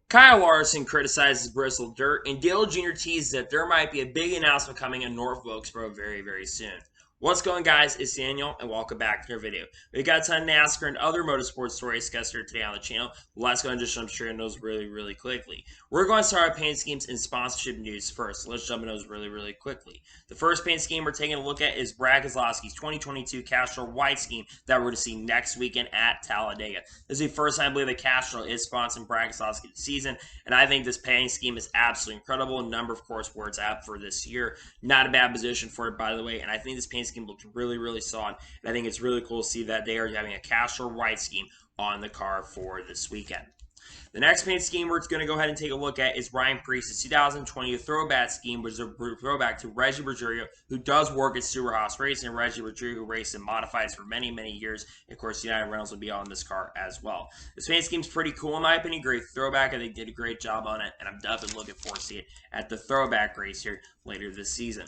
Kyle Larson criticizes Bristol Dirt, and Dale Jr. teases that there might be a big announcement coming in North Wilkesboro very, very soon. What's going, guys? It's Daniel, and welcome back to our video. We got a ton of NASCAR and other motorsports stories discussed here today on the channel. Let's go and just jump straight into those really quickly. We're going to start our paint schemes and sponsorship news first. So let's jump into those really quickly. The first paint scheme we're taking a look at is Brad Keselowski's 2022 Castrol White scheme that we're going to see next weekend at Talladega. This is the first time I believe that Castrol is sponsoring Brad Keselowski this season, and I think this paint scheme is absolutely incredible. A number, of course, where it's at for this year. Not a bad position for it, by the way, and I think this paint scheme looks really solid, and I think it's really cool to see that they are having a Castrol White scheme on the car for this weekend. The next paint scheme we're going to go ahead and take a look at is Ryan Preece's 2020 throwback scheme, which is a throwback to Reggie Bergerio, who does work at Superhouse Racing. Reggie Bergerio, who raced and modifies for many years. And of course, United Reynolds will be on this car as well. This paint scheme is pretty cool in my opinion. Great throwback. I think they did a great job on it, and I'm definitely looking forward to see it at the throwback race here later this season.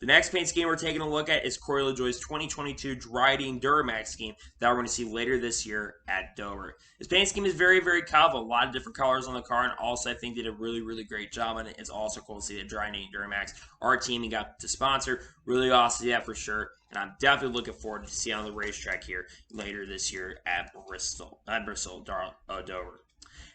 The next paint scheme we're taking a look at is Corey LaJoie's 2022 Dryden Duramax scheme that we're going to see later this year at Dover. This paint scheme is very colorful. A lot of different colors on the car, and also I think did a really great job on it. It's also cool to see that Dryden Duramax, our team, got to sponsor. Really awesome to see that for sure. And I'm definitely looking forward to see on the racetrack here later this year at Bristol. Not Bristol, Dover.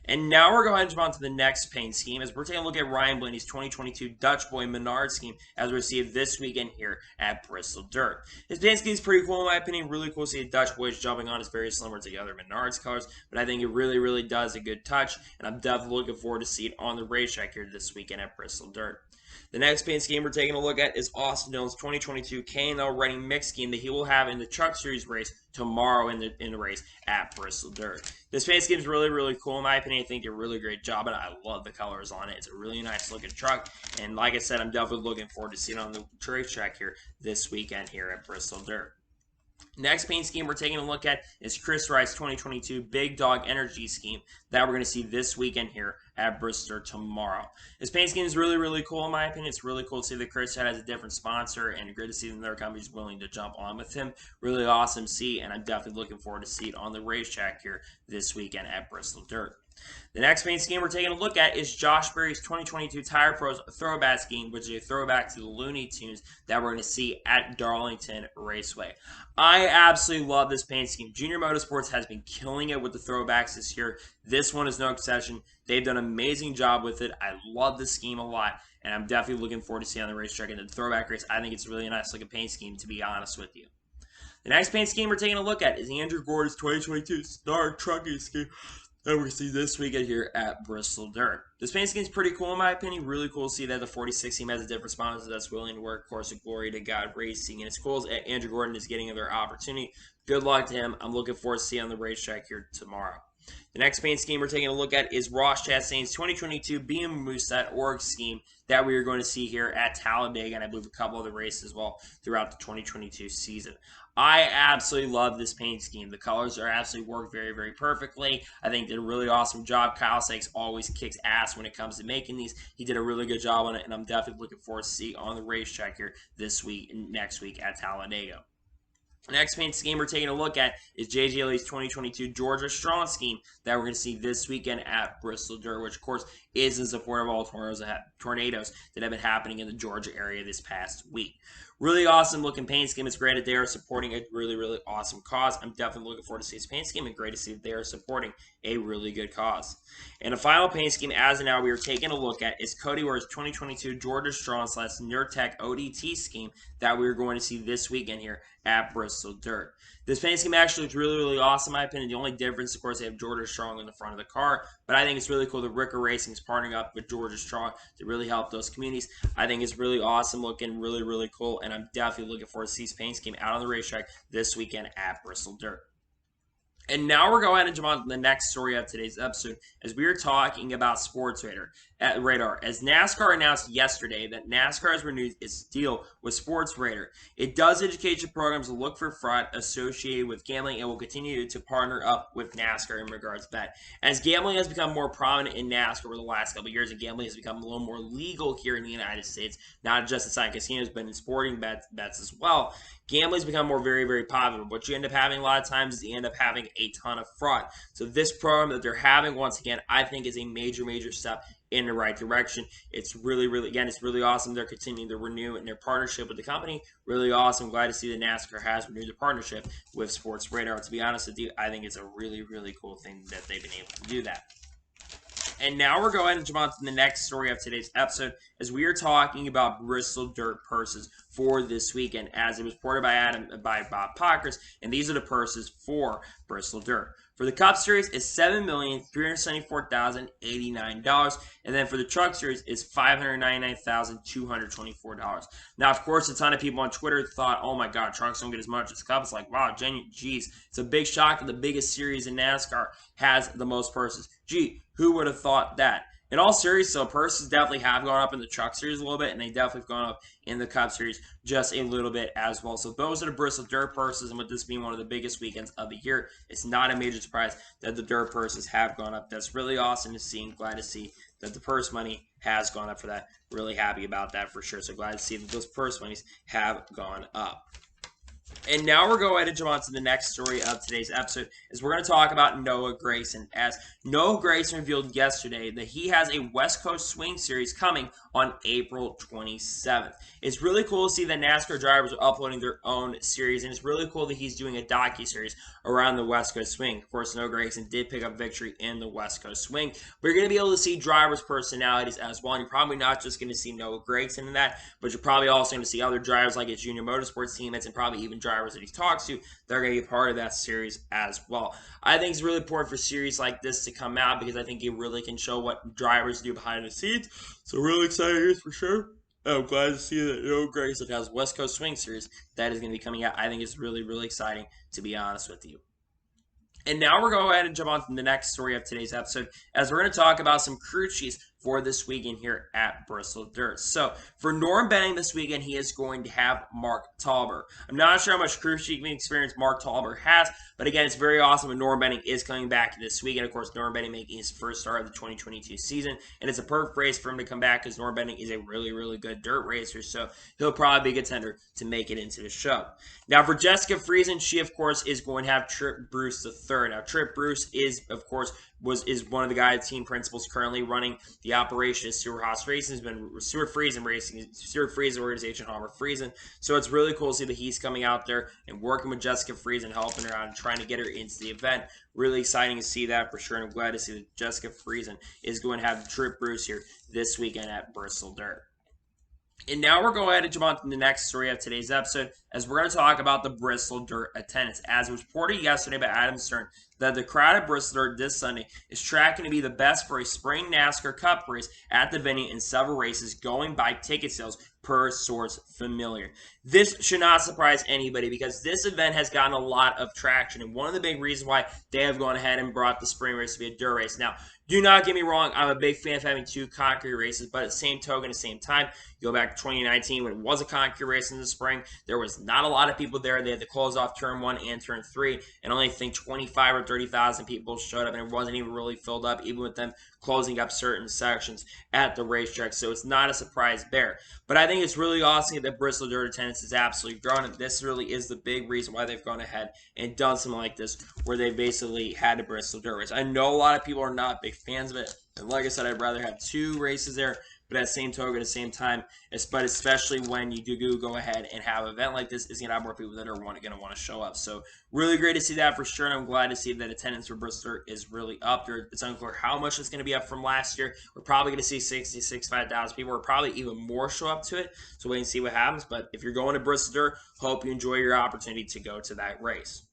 And now we're going to jump on to the next paint scheme as we're taking a look at Ryan Blaney's 2022 Dutch Boy Menard scheme as we receive this weekend here at Bristol Dirt. His paint scheme is pretty cool in my opinion. Really cool to see the Dutch Boys jumping on. It's very similar to the other Menard's colors, but I think it really does a good touch, and I'm definitely looking forward to see it on the racetrack here this weekend at Bristol Dirt. The next paint scheme we're taking a look at is Austin Dillon's 2022 K&L Reading Mix scheme that he will have in the Truck Series race tomorrow in the race at Bristol Dirt. This paint scheme is really cool in my opinion. I think they did a really great job, and I love the colors on it. It's a really nice looking truck, and like I said, I'm definitely looking forward to seeing it on the racetrack here this weekend here at Bristol Dirt. Next paint scheme we're taking a look at is Chris Wright's 2022 Big Dog Energy scheme that we're going to see this weekend here at Bristol tomorrow. This paint scheme is really cool in my opinion. It's really cool to see that Chris has a different sponsor, and great to see that their company's willing to jump on with him. Really awesome to see, and I'm definitely looking forward to see it on the racetrack here this weekend at Bristol Dirt. The next paint scheme we're taking a look at is Josh Berry's 2022 Tire Pros throwback scheme, which is a throwback to the Looney Tunes that we're going to see at Darlington Raceway. I absolutely love this paint scheme. Junior Motorsports has been killing it with the throwbacks this year. This one is no exception. They've done an amazing job with it. I love this scheme a lot, and I'm definitely looking forward to seeing on the racetrack and the throwback race. I think it's really a nice looking paint scheme, to be honest with you. The next paint scheme we're taking a look at is Andrew Gordon's 2022 Star Trucking scheme that we're going to see this weekend here at Bristol Dirt. This paint scheme is pretty cool in my opinion. Really cool to see that the 46 team has a different sponsor that's willing to work. Of course, glory to God Racing. And it's cool that Andrew Gordon is getting another opportunity. Good luck to him. I'm looking forward to seeing on the racetrack here tomorrow. The next paint scheme we're taking a look at is Ross Chastain's 2022 BM scheme that we are going to see here at Talladega, and I believe a couple other races as well throughout the 2022 season. I absolutely love this paint scheme. The colors are absolutely work very perfectly. I think they did a really awesome job. Kyle Sykes always kicks ass when it comes to making these. He did a really good job on it, and I'm definitely looking forward to see on the racetrack here this week and next week at Talladega. The next paint scheme we're taking a look at is J.J. Lee's 2022 Georgia Strong scheme that we're going to see this weekend at Bristol Dirt, which of course is in support of all tornadoes that have been happening in the Georgia area this past week. Really awesome looking paint scheme. It's great that they are supporting a really awesome cause. I'm definitely looking forward to see this paint scheme, and great to see that they are supporting a really good cause. And a final paint scheme as of now we are taking a look at is Cody Ware's 2022 Georgia Strong / Nurtec ODT scheme that we're going to see this weekend here at Bristol Dirt. This paint scheme actually looks really awesome in my opinion. The only difference, of course, they have Georgia Strong in the front of the car, but I think it's really cool that Ricker Racing is partnering up with Georgia Strong to really help those communities. I think it's really awesome looking, really cool, and I'm definitely looking forward to see this paint scheme out on the racetrack this weekend at Bristol Dirt. And now we're going to jump on to the next story of today's episode as we are talking about SportsRadar. As NASCAR announced yesterday that NASCAR has renewed its deal with SportsRadar. It does education programs to look for fraud associated with gambling and will continue to partner up with NASCAR in regards to that. As gambling has become more prominent in NASCAR over the last couple of years, and gambling has become a little more legal here in the United States, not just inside casinos, but in sporting bets as well. gambling's become more very popular. What you end up having a lot of times is you end up having a ton of fraud. So this program that they're having, once again, I think is a major step in the right direction. It's really it's really awesome. They're continuing to renew in their partnership with the company. Really awesome. Glad to see that NASCAR has renewed the partnership with SportsRadar. To be honest with you, I think it's a really cool thing that they've been able to do that. And now we're going to jump on to the next story of today's episode, as we are talking about Bristol Dirt purses for this weekend, as it was reported by Bob Pockers, and these are the purses for Bristol Dirt. For the Cup Series, it's $7,374,089, and then for the Truck Series, it's $599,224. Now, of course, a ton of people on Twitter thought, "Oh my God, trucks don't get as much as Cup." It's like, wow, geez, it's a big shock that the biggest series in NASCAR has the most purses. Gee, who would have thought that? In all seriousness, so purses definitely have gone up in the Truck Series a little bit, and they definitely have gone up in the Cup Series just a little bit as well. So those are the Bristol Dirt purses, and with this being one of the biggest weekends of the year, it's not a major surprise that the Dirt purses have gone up. That's really awesome to see, and glad to see that the purse money has gone up for that. Really happy about that for sure. So glad to see that those purse monies have gone up. And now we're going to jump on to the next story of today's episode, as we're going to talk about Noah Gragson, as Noah Gragson revealed yesterday that he has a West Coast Swing Series coming on April 27th. It's really cool to see that NASCAR drivers are uploading their own series, and it's really cool that he's doing a docu-series around the West Coast Swing. Of course, Noah Gragson did pick up victory in the West Coast Swing, but you're going to be able to see drivers' personalities as well, and you're probably not just going to see Noah Gragson in that, but you're probably also going to see other drivers like his junior motorsports teammates, and probably even drivers that he talks to, they're going to be part of that series as well. I think it's really important for series like this to come out, because I think it really can show what drivers do behind the scenes. So really excited here for sure. I'm glad to see that Noah Gragson has West Coast Swing Series that is going to be coming out. I think it's really exciting, to be honest with you. And now we're going to go ahead and jump on to the next story of today's episode, as we're going to talk about some crew chiefs for this weekend here at Bristol Dirt. So for Norm Benning this weekend, he is going to have Mark Tauber. I'm not sure how much crew chief experience Mark Tauber has, but again, it's very awesome when Norm Benning is coming back this weekend. Of course, Norm Benning making his first start of the 2022 season, and it's a perfect race for him to come back, because Norm Benning is a really good dirt racer, so he'll probably be a contender to make it into the show. Now for Jessica Friesen, she of course is going to have Trip Bruce III. Now Trip Bruce is of course is one of the guys, team principals, currently running the operation at Stuart Haas Racing. Has been Stuart Friesen Racing, Stuart Friesen organization, Homer Friesen. So it's really cool to see that he's coming out there and working with Jessica Friesen, helping her out and trying to get her into the event. Really exciting to see that for sure, and I'm glad to see that Jessica Friesen is going to have Trip Bruce here this weekend at Bristol Dirt. And now we're going to jump on to the next story of today's episode, as we're going to talk about the Bristol Dirt attendance. As it was reported yesterday by Adam Stern that the crowd at Bristol Dirt this Sunday is tracking to be the best for a spring NASCAR Cup race at the venue in several races, going by ticket sales per source familiar. This should not surprise anybody, because this event has gotten a lot of traction, and one of the big reasons why they have gone ahead and brought the spring race to be a dirt race. Now, do not get me wrong, I'm a big fan of having two concrete races, but at the same token, at the same time, you go back to 2019 when it was a concrete race in the spring, there was not a lot of people there. They had to close off turn 1 and turn 3, and only I think 25 or 30,000 people showed up, and it wasn't even really filled up, even with them closing up certain sections at the racetrack. So it's not a surprise there. But I think it's really awesome that Bristol Dirt attendance is absolutely growing, and this really is the big reason why they've gone ahead and done something like this, where they basically had a Bristol Dirt race. I know a lot of people are not big fans of it, and like I said, I'd rather have two races there. But at the same token, at the same time, but especially when you do go ahead and have an event like this, is going to have more people that are going to want to show up. So really great to see that for sure, and I'm glad to see that attendance for Bristol is really up there. It's unclear how much it's going to be up from last year. We're probably going to see 60,000, 65,000 people, or probably even more show up to it. So wait and see what happens. But if you're going to Bristol, hope you enjoy your opportunity to go to that race.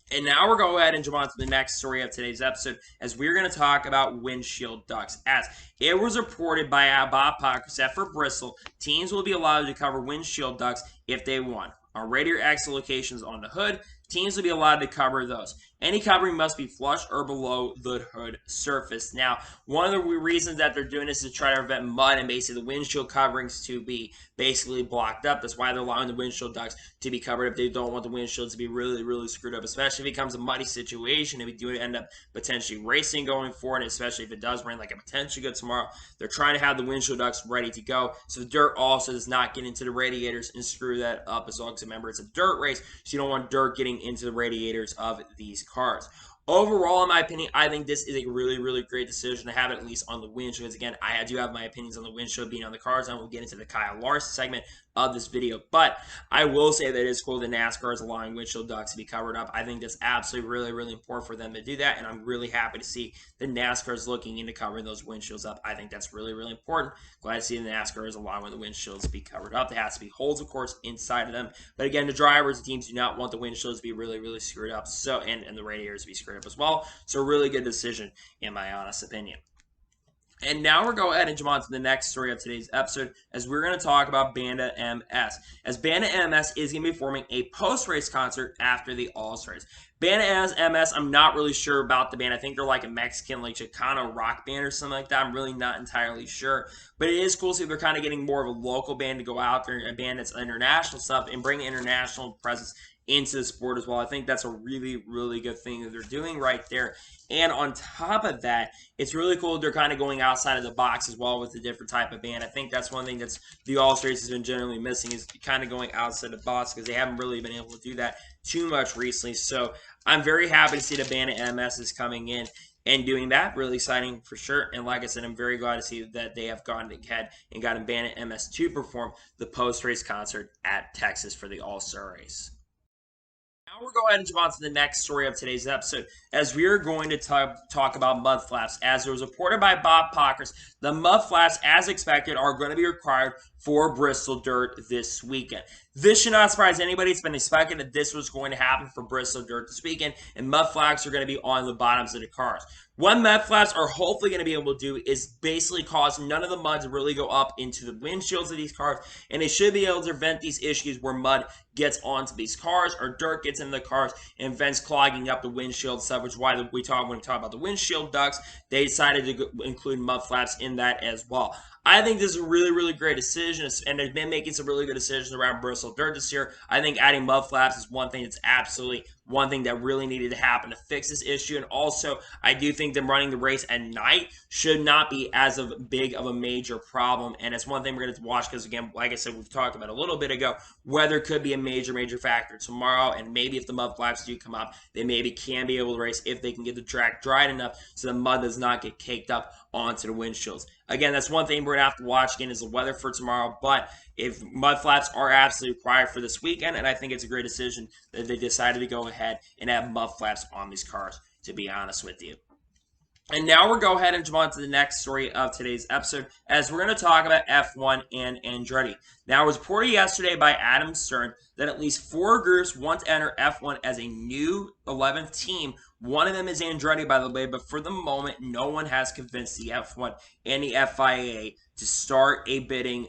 And now we're going to go ahead and jump on to the next story of today's episode, as we're going to talk about Windshield Ducts. As it was reported by Bob Pockers that for Bristol, teams will be allowed to cover windshield ducts if they want. On radiator exit locations on the hood, teams will be allowed to cover those. Any covering must be flush or below the hood surface. Now, one of the reasons that they're doing this is to try to prevent mud and basically the windshield coverings to be basically blocked up. That's why they're allowing the windshield ducts to be covered if they don't want the windshield to be really, really screwed up, especially if it becomes a muddy situation. If we do end up potentially racing going forward, and especially if it does rain like a potentially good tomorrow, they're trying to have the windshield ducts ready to go. So the dirt also does not get into the radiators and screw that up as well. Because remember, it's a dirt race, so you don't want dirt getting into the radiators of these cars. Overall, in my opinion, I think this is a really, really great decision to have it at least on the windshield. Because again, I do have my opinions on the windshield being on the cars, and we'll get into the Kyle Larson segment of this video. But I will say that it is cool that NASCAR is allowing windshield ducts to be covered up. I think that's absolutely really, really important for them to do that, and I'm really happy to see that NASCAR is looking into covering those windshields up. I think that's really, really important. Glad to see that NASCAR is allowing the windshields to be covered up. There has to be holes, of course, inside of them. But again, the drivers, the teams do not want the windshields to be really, really screwed up. So and the radiators to be screwed up as well. So a really good decision, in my honest opinion. And now we're going ahead and jump on to the next story of today's episode, as we're going to talk about Banda MS. As Banda MS is going to be performing a post-race concert after the All-Stars. Banda MS, I'm not really sure about the band. I think they're like a Mexican, like Chicano rock band or something like that. I'm really not entirely sure. But it is cool to see they're kind of getting more of a local band to go out there, a band that's international stuff, and bring international presence into the sport as well. I think that's a really, really good thing that they're doing right there. And on top of that, it's really cool they're kind of going outside of the box as well with a different type of band. I think that's one thing that's the All-Stars has been generally missing, is kind of going outside the box, because they haven't really been able to do that too much recently. So I'm very happy to see the Banda MS is coming in and doing that. Really exciting for sure. And like I said, I'm very glad to see that they have gone ahead and gotten Banda MS to perform the post-race concert at Texas for the All-Star race. Now we're going ahead and jump on to the next story of today's episode, as we are going to talk about mud flaps. As it was reported by Bob Pockers, the mud flaps, as expected, are going to be required for Bristol Dirt this weekend. This should not surprise anybody. It's been expected that this was going to happen for Bristol Dirt this weekend, and mud flaps are going to be on the bottoms of the cars. What mud flaps are hopefully going to be able to do is basically cause none of the mud to really go up into the windshields of these cars, and they should be able to prevent these issues where mud gets onto these cars or dirt gets into the cars and prevents clogging up the windshield stuff, which is why when we talk about the windshield ducts, they decided to include mud flaps in that as well. I think this is a really, really great decision, and they've been making some really good decisions around Bristol Dirt this year. I think adding mud flaps is one thing that's absolutely one thing that really needed to happen to fix this issue. And also, I do think them running the race at night should not be as big of a major problem. And it's one thing we're going to watch, because, again, like I said, we've talked about a little bit ago, weather could be a major, major factor tomorrow. And maybe if the mud flaps do come up, they maybe can be able to race if they can get the track dried enough so the mud does not get caked up onto the windshields. Again, that's one thing we're going to have to watch, again, is the weather for tomorrow. But if mud flaps are absolutely required for this weekend, and I think it's a great decision that they decided to go ahead and have mud flaps on these cars, to be honest with you. And now we'll go ahead and jump on to the next story of today's episode, as we're going to talk about F1 and Andretti. Now, it was reported yesterday by Adam Stern that at least 4 groups want to enter F1 as a new 11th team. One of them is Andretti, by the way, but for the moment, no one has convinced the F1 and the FIA to start a bidding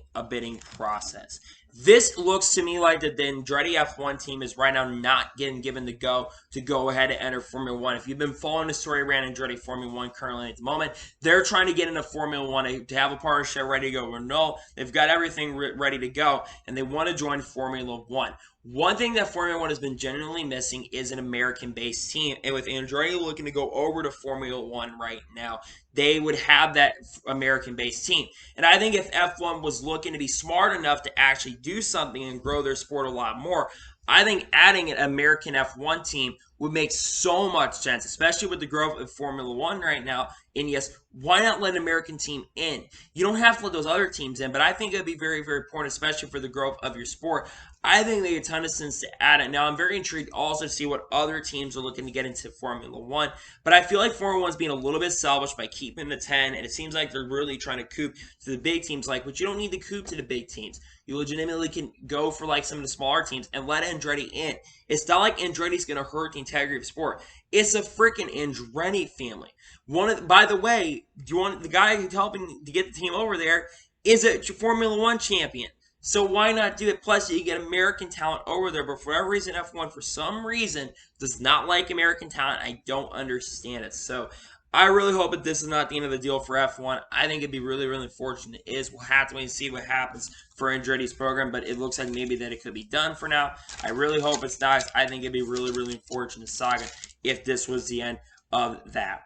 process. This looks to me like that the Andretti F1 team is right now not getting given the go to go ahead and enter Formula 1. If you've been following the story around Andretti Formula 1 currently at the moment, they're trying to get into Formula 1 to have a partnership ready to go. Or no, they've got everything ready to go, and they want to join Formula 1. One thing that Formula 1 has been genuinely missing is an American-based team, and with Andretti looking to go over to Formula 1 right now, they would have that American-based team. And I think if F1 was looking to be smart enough to actually do something and grow their sport a lot more, I think adding an American F1 team would make so much sense, especially with the growth of Formula 1 right now. And yes, why not let an American team in? You don't have to let those other teams in, but I think it would be very, very important, especially for the growth of your sport. I think they make a ton of sense to add it. Now, I'm very intrigued also to see what other teams are looking to get into Formula 1, but I feel like Formula 1 is being a little bit selfish by keeping the 10, and it seems like they're really trying to coop to the big teams, but you don't need to coop to the big teams. You legitimately can go for some of the smaller teams and let Andretti in. It's not like Andretti's going to hurt the integrity of sport. It's a freaking Andretti family. By the way, the guy who's helping to get the team over there is a Formula 1 champion. So why not do it? Plus, you get American talent over there, but for whatever reason, F1 for some reason does not like American talent. I don't understand it. So I really hope that this is not the end of the deal for F1. I think it'd be really, really unfortunate. It is. We'll have to wait and see what happens for Andretti's program, but it looks like maybe that it could be done for now. I really hope it's not. I think it'd be really, really unfortunate saga if this was the end of that.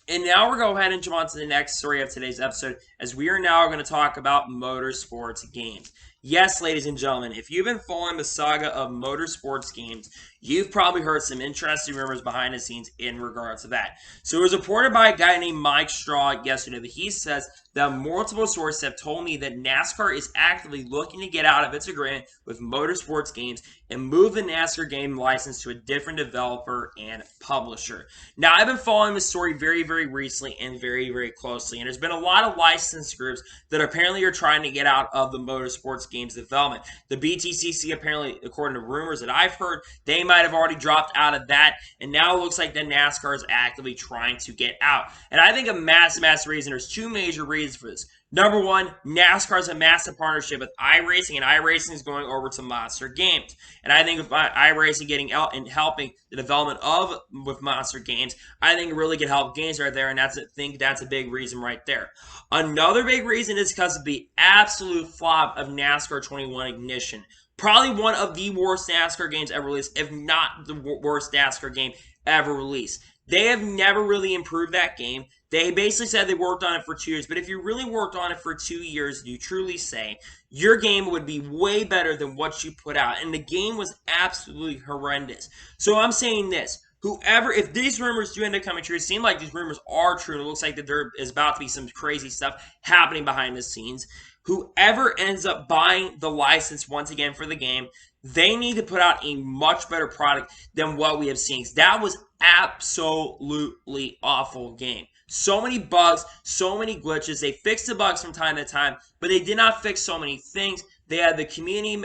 And now we're going to go ahead and jump on to the next story of today's episode, as we are now going to talk about motorsports games. Yes, ladies and gentlemen, if you've been following the saga of motorsports games, you've probably heard some interesting rumors behind the scenes in regards to that. So it was reported by a guy named Mike Straw yesterday that he says that multiple sources have told me that NASCAR is actively looking to get out of its agreement with motorsports games and move the NASCAR game license to a different developer and publisher. Now, I've been following this story very, very recently and very, very closely, and there's been a lot of licensed groups that apparently are trying to get out of the motorsports games development. The BTCC, apparently, according to rumors that I've heard, they might have already dropped out of that, and now it looks like the NASCAR is actively trying to get out. And I think a massive reason, there's two major reasons for this. Number one, NASCAR is a massive partnership with iRacing, and iRacing is going over to Monster Games. And I think with iRacing getting out and helping the development of with Monster Games, I think it really could help games right there, and I think that's a big reason right there. Another big reason is because of the absolute flop of NASCAR 21 Ignition. Probably one of the worst NASCAR games ever released, if not the worst NASCAR game ever released. They have never really improved that game. They basically said they worked on it for 2 years, but if you really worked on it for 2 years, you truly say, your game would be way better than what you put out. And the game was absolutely horrendous. So I'm saying this. Whoever, if these rumors do end up coming true, it seems like these rumors are true. It looks like that there is about to be some crazy stuff happening behind the scenes. Whoever ends up buying the license once again for the game, they need to put out a much better product than what we have seen. That was absolutely awful game. So many bugs, so many glitches. They fixed the bugs from time to time, but they did not fix so many things. They had the community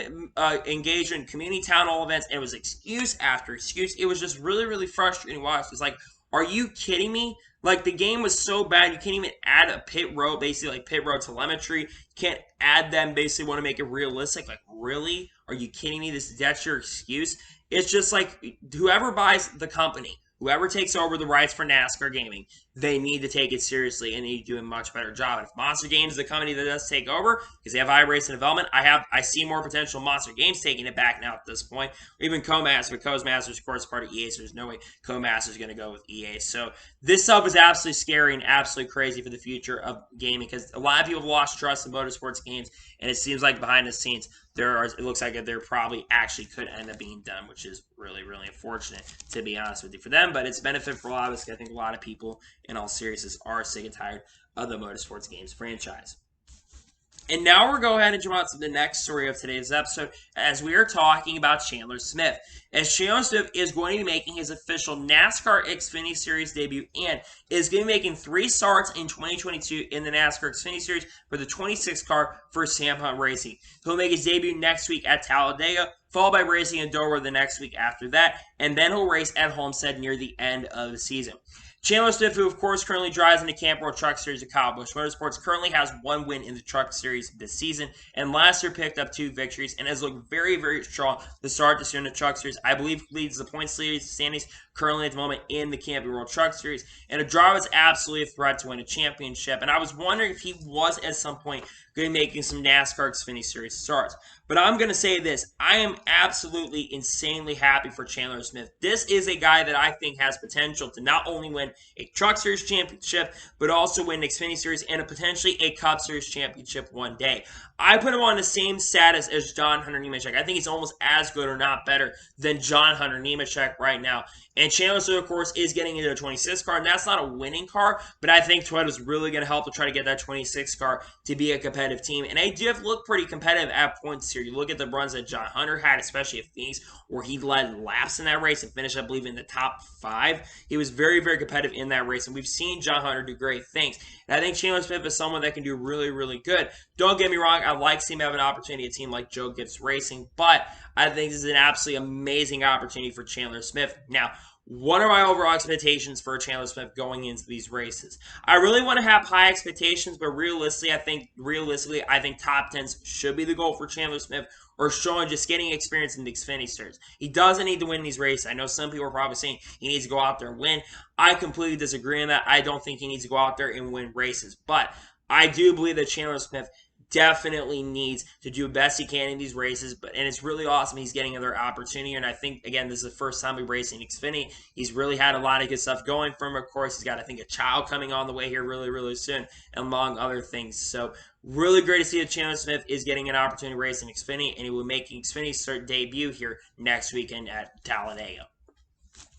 engagement, community town hall events, and it was excuse after excuse. It was just really, really frustrating to watch. It's like, are you kidding me? Like, the game was so bad, you can't even add a pit row, basically, like pit row telemetry. You can't add them, basically want to make it realistic. Like, really? Are you kidding me? That's your excuse? It's just like, whoever buys the company, whoever takes over the rights for NASCAR gaming, they need to take it seriously and need to do a much better job. And if Monster Games is the company that does take over, because they have iRacing development, I see more potential Monster Games taking it back now at this point. Or even Codemasters, but Codemasters, of course, is part of EA, so there's no way Codemasters is going to go with EA. So this stuff is absolutely scary and absolutely crazy for the future of gaming, because a lot of people have lost trust in motorsports games, and it seems like behind the scenes, it looks like there probably actually could end up being done, which is really, really unfortunate, to be honest with you, for them. But it's a benefit for a lot of us. I think a lot of people, in all seriousness, are sick and tired of the motorsports games franchise. And now we're going ahead and jump on to the next story of today's episode, as we are talking about Chandler Smith. As Chandler Smith is going to be making his official NASCAR Xfinity Series debut and is going to be making 3 starts in 2022 in the NASCAR Xfinity Series for the 26 car for Sam Hunt Racing. He'll make his debut next week at Talladega, followed by racing in Dover the next week after that, and then he'll race at Homestead near the end of the season. Chandler Smith, who of course currently drives in the Camp World Truck Series of Kyle Busch Motorsports, currently has 1 win in the Truck Series this season, and last year picked up 2 victories and has looked very, very strong to start this year in the Truck Series. I believe leads the points standings currently at the moment in the Camping World Truck Series, and a driver is absolutely a threat to win a championship. And I was wondering if he was at some point going to be making some NASCAR Xfinity Series starts. But I'm going to say this. I am absolutely insanely happy for Chandler Smith. This is a guy that I think has potential to not only win a Truck Series championship, but also win an Xfinity Series and potentially a Cup Series championship one day. I put him on the same status as John Hunter Nemechek. I think he's almost as good or not better than John Hunter Nemechek right now. And Chandler Smith, of course, is getting into a 26 car, and that's not a winning car, but I think Toyota's really going to help to try to get that 26 car to be a competitive team. And they do have to look pretty competitive at points here. You look at the runs that John Hunter had, especially at Phoenix, where he led laps in that race and finished, I believe, in the top 5. He was very, very competitive in that race, and we've seen John Hunter do great things. And I think Chandler Smith is someone that can do really, really good. Don't get me wrong, I'd like to see him have an opportunity at a team like Joe Gibbs Racing, but I think this is an absolutely amazing opportunity for Chandler Smith. Now, What are my overall expectations for Chandler Smith going into these races? I really want to have high expectations, but realistically, I think top 10s should be the goal for Chandler Smith, or showing just getting experience in the Xfinity starts. He doesn't need to win these races. I know some people are probably saying he needs to go out there and win. I completely disagree on that. I don't think he needs to go out there and win races, but I do believe that Chandler Smith definitely needs to do the best he can in these races, and it's really awesome he's getting another opportunity. And I think, again, this is the first time he's racing Xfinity. He's really had a lot of good stuff going for him. Of course, he's got, I think, a child coming on the way here really soon, among other things. So really great to see that Chandler Smith is getting an opportunity to race in Xfinity, and he will make Xfinity's debut here next weekend at Talladega.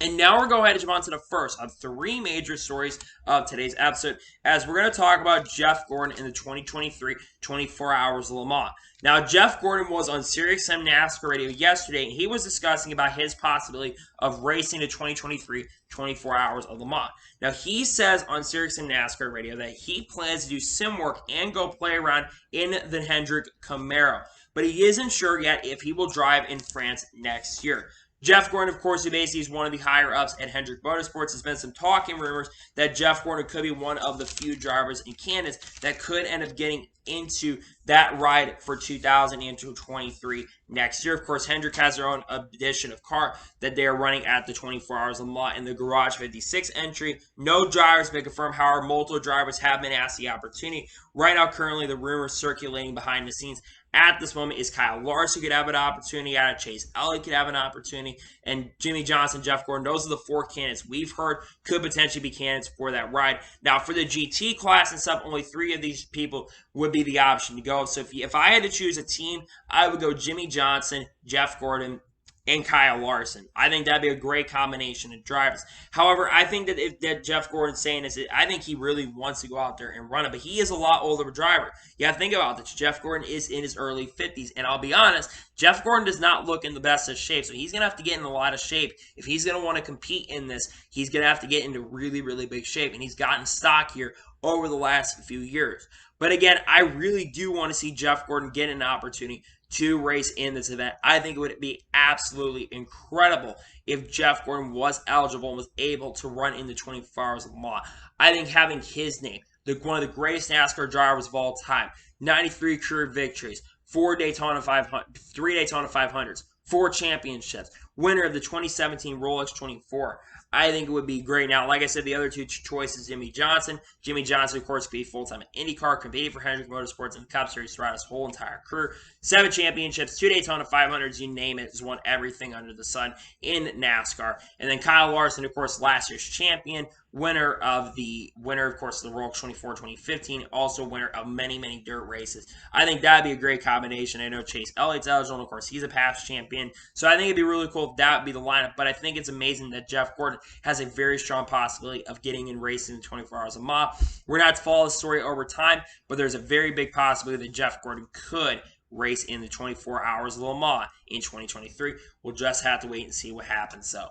And now we're going to jump on to the first of three major stories of today's episode, as we're going to talk about Jeff Gordon in the 2023 24 Hours of Le Mans. Now, Jeff Gordon was on SiriusXM NASCAR Radio yesterday, and he was discussing about his possibility of racing the 2023 24 Hours of Le Mans. Now, he says on SiriusXM NASCAR Radio that he plans to do sim work and go play around in the Hendrick Camaro, but he isn't sure yet if he will drive in France next year. Jeff Gordon, of course, who basically is one of the higher-ups at Hendrick Motorsports, has been some talking rumors that Jeff Gordon could be one of the few drivers and candidates that could end up getting into that ride for 2023 next year. Of course, Hendrick has their own edition of car that they are running at the 24 Hours of Le Mans in the Garage 56 entry. No drivers have been confirmed. However, multiple drivers have been asked the opportunity. Right now, currently, the rumors circulating behind the scenes at this moment is Kyle Larson could have an opportunity, Chase Elliott could have an opportunity, and Jimmy Johnson, Jeff Gordon. Those are the four candidates we've heard could potentially be candidates for that ride. Now, for the GT class and stuff, only three of these people would be the option to go. So if I had to choose a team, I would go Jimmy Johnson, Jeff Gordon, and Kyle Larson. I think that'd be a great combination of drivers. However, I think that if Jeff Gordon's saying is, I think he really wants to go out there and run it, but he is a lot older of a driver. You got to think about this. Jeff Gordon is in his early 50s, and I'll be honest, Jeff Gordon does not look in the best of shape, so he's going to have to get in a lot of shape. If he's going to want to compete in this, he's going to have to get into really big shape, and he's gotten stock here over the last few years. But again, I really do want to see Jeff Gordon get an opportunity to race in this event. I think it would be absolutely incredible if Jeff Gordon was eligible and was able to run in the 24 Hours of Le Mans. I think having his name, one of the greatest NASCAR drivers of all time, 93 career victories, 3 Daytona 500s, 4 championships, winner of the 2017 Rolex 24. I think it would be great. Now, like I said, the other two choices, Jimmy Johnson. Jimmy Johnson, of course, could be full-time at IndyCar, competing for Hendrick Motorsports and the Cup Series throughout his whole entire career. 7 championships, 2 Daytona 500s, you name it, has won everything under the sun in NASCAR. And then Kyle Larson, of course, last year's champion, winner, of course, the Rolex 24 2015, also winner of many dirt races. I think that'd be a great combination. I know Chase Elliott's eligible, and of course, he's a past champion. So I think it'd be really cool if that would be the lineup. But I think it's amazing that Jeff Gordon has a very strong possibility of getting in racing in 24 Hours of Le Mans. We're going to have to follow the story over time, but there's a very big possibility that Jeff Gordon could race in the 24 Hours of Le Mans in 2023. We'll just have to wait and see what happens. So.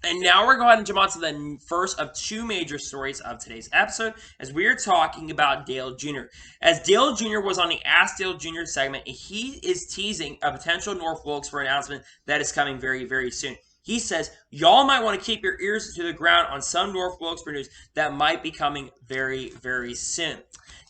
And now we're going to jump on to the first of two major stories of today's episode, as we are talking about Dale Jr. As Dale Jr. was on the Ask Dale Jr. segment, he is teasing a potential North Wilkesboro announcement that is coming very soon. He says, y'all might want to keep your ears to the ground on some North Wilkesboro news that might be coming very soon.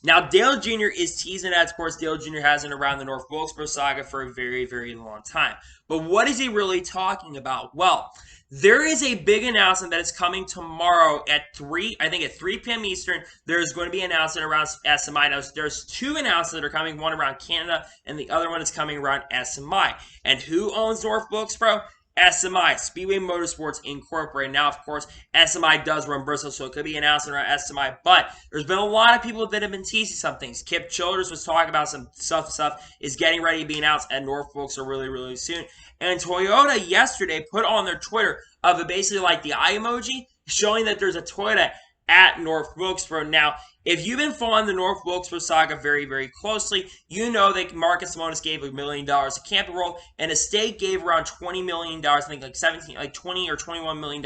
Now, Dale Jr. is teasing that. Of course, Dale Jr. hasn't around the North Wilkesboro saga for a very long time. But what is he really talking about? Well, there is a big announcement that is coming tomorrow at 3 p.m. Eastern. There's going to be an announcement around SMI. Now, there's 2 announcements that are coming, one around Canada, and the other one is coming around SMI. And who owns North Wilkesboro? SMI, Speedway Motorsports Incorporated. Now, of course, SMI does run Bristol, so it could be an announcement around SMI. But there's been a lot of people that have been teasing some things. Kip Childers was talking about some stuff is getting ready to be announced at North Wilkesboro really soon. And Toyota yesterday put on their Twitter of basically like the eye emoji, showing that there's a Toyota at North Wilkesboro. Now, if you've been following the North Wilkesboro saga very closely, you know that Marcus Lemonis gave $1 million to Camping World, and Estate gave around $20 million, I think like 20 or $21 million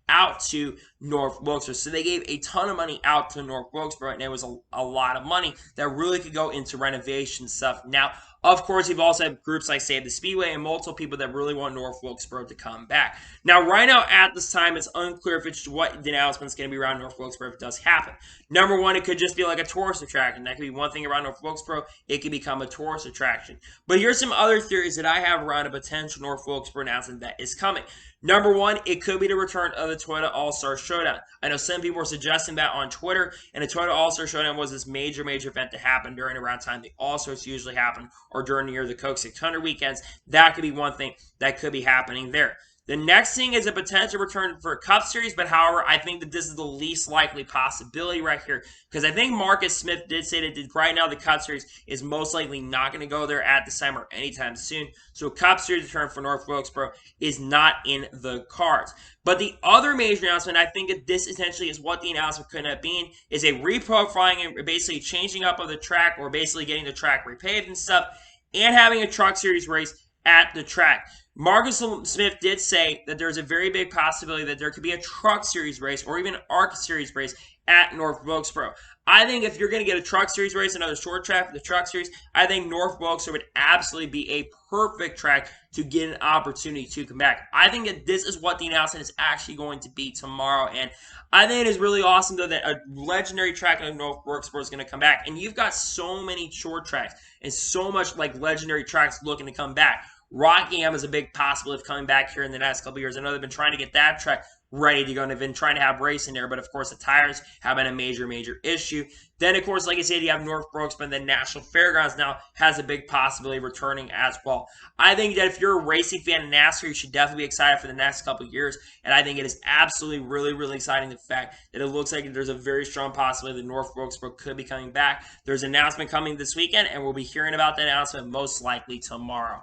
out to North Wilkesboro. So they gave a ton of money out to North Wilkesboro, and it was a lot of money that really could go into renovation stuff. Now, of course, we've also had groups like Save the Speedway and multiple people that really want North Wilkesboro to come back. Now, right now, at this time, it's unclear if it's what the announcement's going to be around North Wilkesboro if it does happen. Number one, it could just be like a tourist attraction. That could be one thing around North Wilkesboro. It could become a tourist attraction. But here's some other theories that I have around a potential North Wilkesboro announcement that is coming. Number one, it could be the return of the Toyota All-Star Showdown. I know some people were suggesting that on Twitter, and the Toyota All-Star Showdown was this major event to happen during around time the All-Stars usually happen, or during the year of the Coke 600 weekends. That could be one thing that could be happening there. The next thing is a potential return for a Cup Series, but however, I think that this is the least likely possibility right here, because I think Marcus Smith did say that right now the Cup Series is most likely not going to go there at this time or anytime soon. So a Cup Series return for North Wilkesboro is not in the cards. But the other major announcement, I think that this essentially is what the announcement could have been, is a reprofiling and basically changing up of the track, or basically getting the track repaved and stuff, and having a Truck Series race at the track. Marcus Smith did say that there's a very big possibility that there could be a Truck Series race or even an ARC Series race at North Wilkesboro. I think if you're going to get a Truck Series race, another short track for the Truck Series, I think North Wilkesboro would absolutely be a perfect track to get an opportunity to come back. I think that this is what the announcement is actually going to be tomorrow, and I think it is really awesome, though, that a legendary track in North Wilkesboro is going to come back, and you've got so many short tracks and so much like legendary tracks looking to come back. Rockingham is a big possibility of coming back here in the next couple of years. I know they've been trying to get that track ready to go, and they've been trying to have racing there, but of course the tires have been a major issue. Then, of course, like I said, you have North Wilkesboro, and then National Fairgrounds now has a big possibility of returning as well. I think that if you're a racing fan of NASCAR, you should definitely be excited for the next couple of years, and I think it is absolutely really exciting the fact that it looks like there's a very strong possibility that North Wilkesboro could be coming back. There's an announcement coming this weekend, and we'll be hearing about that announcement most likely tomorrow.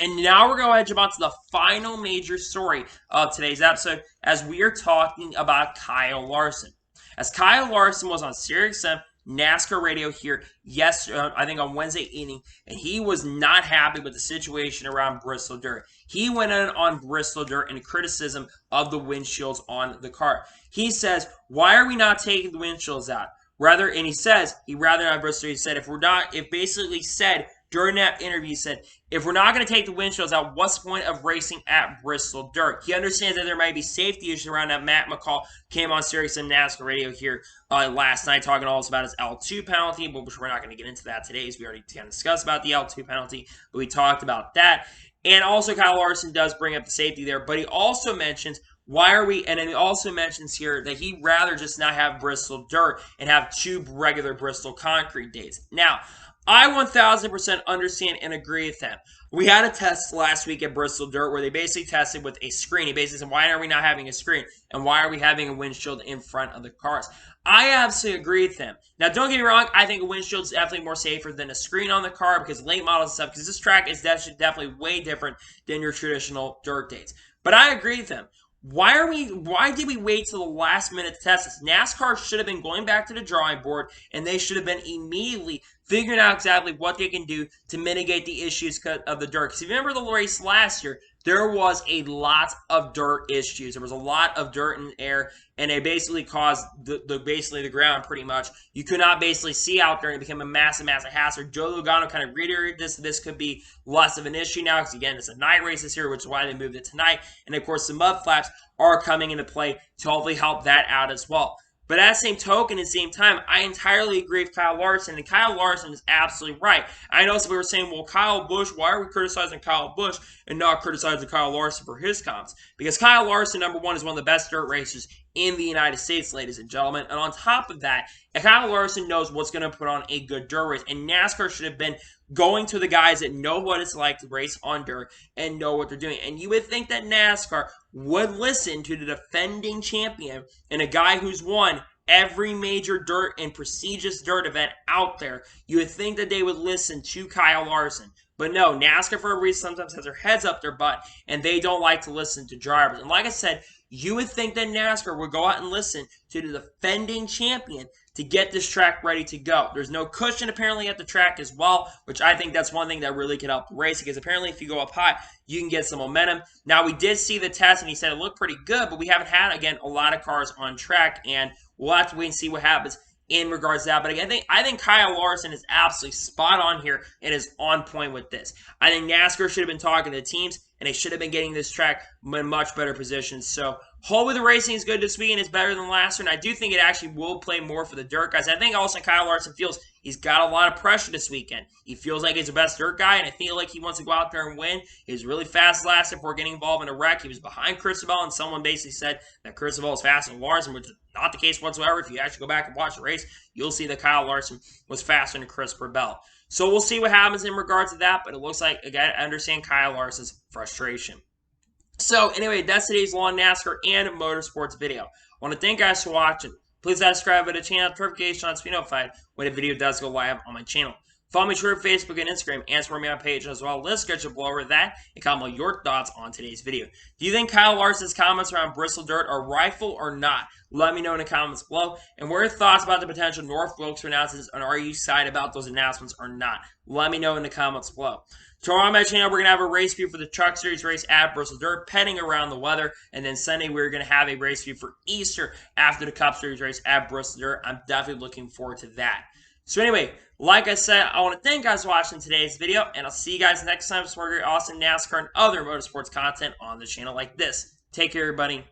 And now we're going to jump on to the final major story of today's episode, as we are talking about Kyle Larson. As Kyle Larson was on SiriusXM NASCAR radio here yesterday, I think on Wednesday evening, and he was not happy with the situation around Bristol Dirt. He went in on Bristol Dirt in criticism of the windshields on the car. He says, "Why are we not taking the windshields out?" And he says, Bristol, he said, during that interview, he said, if we're not going to take the windshields out, what's the point of racing at Bristol Dirt? He understands that there might be safety issues around that. Matt McCall came on SiriusXM NASCAR radio here last night talking also about his L2 penalty, but we're not going to get into that today, as we already kind of discussed about the L2 penalty, but we talked about that. And also Kyle Larson does bring up the safety there, but he also mentions and he also mentions here that he'd rather just not have Bristol Dirt and have two regular Bristol concrete days. Now, I 1000% understand and agree with them. We had a test last week at Bristol Dirt where they basically tested with a screen. He basically said, why are we not having a screen? And why are we having a windshield in front of the cars? I absolutely agree with them. Now, don't get me wrong. I think a windshield is definitely more safer than a screen on the car because late models and stuff, because this track is definitely way different than your traditional dirt dates. But I agree with them. Why did we wait till the last minute to test this? NASCAR should have been going back to the drawing board, and they should have been immediately figuring out exactly what they can do to mitigate the issues of the dirt. Because if you remember the race last year, there was a lot of dirt issues. There was a lot of dirt in the air, and it basically caused the ground pretty much. You could not basically see out there, and it became a massive hazard. Joe Logano kind of reiterated this could be less of an issue now, because again, it's a night race this year, which is why they moved it tonight. And of course, the mud flaps are coming into play to hopefully help that out as well. But at the same token, at the same time, I entirely agree with Kyle Larson, and Kyle Larson is absolutely right. I know some people were saying, well, Kyle Busch, why are we criticizing Kyle Busch and not criticizing Kyle Larson for his comments? Because Kyle Larson, number one, is one of the best dirt racers in the United States, ladies and gentlemen. And on top of that, Kyle Larson knows what's going to put on a good dirt race. And NASCAR should have been going to the guys that know what it's like to race on dirt and know what they're doing. And you would think that NASCAR would listen to the defending champion and a guy who's won every major dirt and prestigious dirt event out there. You would think that they would listen to Kyle Larson. But no, NASCAR for a reason sometimes has their heads up their butt, and they don't like to listen to drivers. And like I said, You would think that NASCAR would go out and listen to the defending champion to get this track ready to go. There's no cushion apparently at the track as well, which I think that's one thing that really could help the race, because apparently if you go up high, you can get some momentum. Now, we did see the test, and he said it looked pretty good, but we haven't had, again, a lot of cars on track, and we'll have to wait and see what happens in regards to that. But again, I think Kyle Larson is absolutely spot on here and is on point with this. I think NASCAR should have been talking to the teams, and they should have been getting this track in much better positions. So hopefully the racing is good this weekend. It's better than last year, and I do think it actually will play more for the dirt guys. I think also Kyle Larson feels he's got a lot of pressure this weekend. He feels like he's the best dirt guy, and I feel like he wants to go out there and win. He was really fast last year before getting involved in a wreck. He was behind Cristobal, and someone basically said that Cristobal is faster than Larson, which is not the case whatsoever. If you actually go back and watch the race, you'll see that Kyle Larson was faster than Cristobal. So we'll see what happens in regards to that, but it looks like, again, I understand Kyle Larson's frustration. So anyway, that's today's Law NASCAR and Motorsports video. I want to thank you guys for watching. Please subscribe to the channel, notification on to be notified when a video does go live on my channel. Follow me on Twitter, Facebook, and Instagram, and support me on page as well. Let's get you below over that and comment your thoughts on today's video. Do you think Kyle Larson's comments around Bristol Dirt are rightful or not? Let me know in the comments below. And what are your thoughts about the potential North Wilkesboro announcements, and are you excited about those announcements or not? Let me know in the comments below. Tomorrow on my channel, we're going to have a race view for the Truck Series race at Bristol Dirt, pending around the weather. And then Sunday, we're going to have a race view for Easter after the Cup Series race at Bristol Dirt. I'm definitely looking forward to that. So anyway, like I said, I want to thank you guys for watching today's video, and I'll see you guys next time for more great, awesome NASCAR and other motorsports content on the channel like this. Take care, everybody.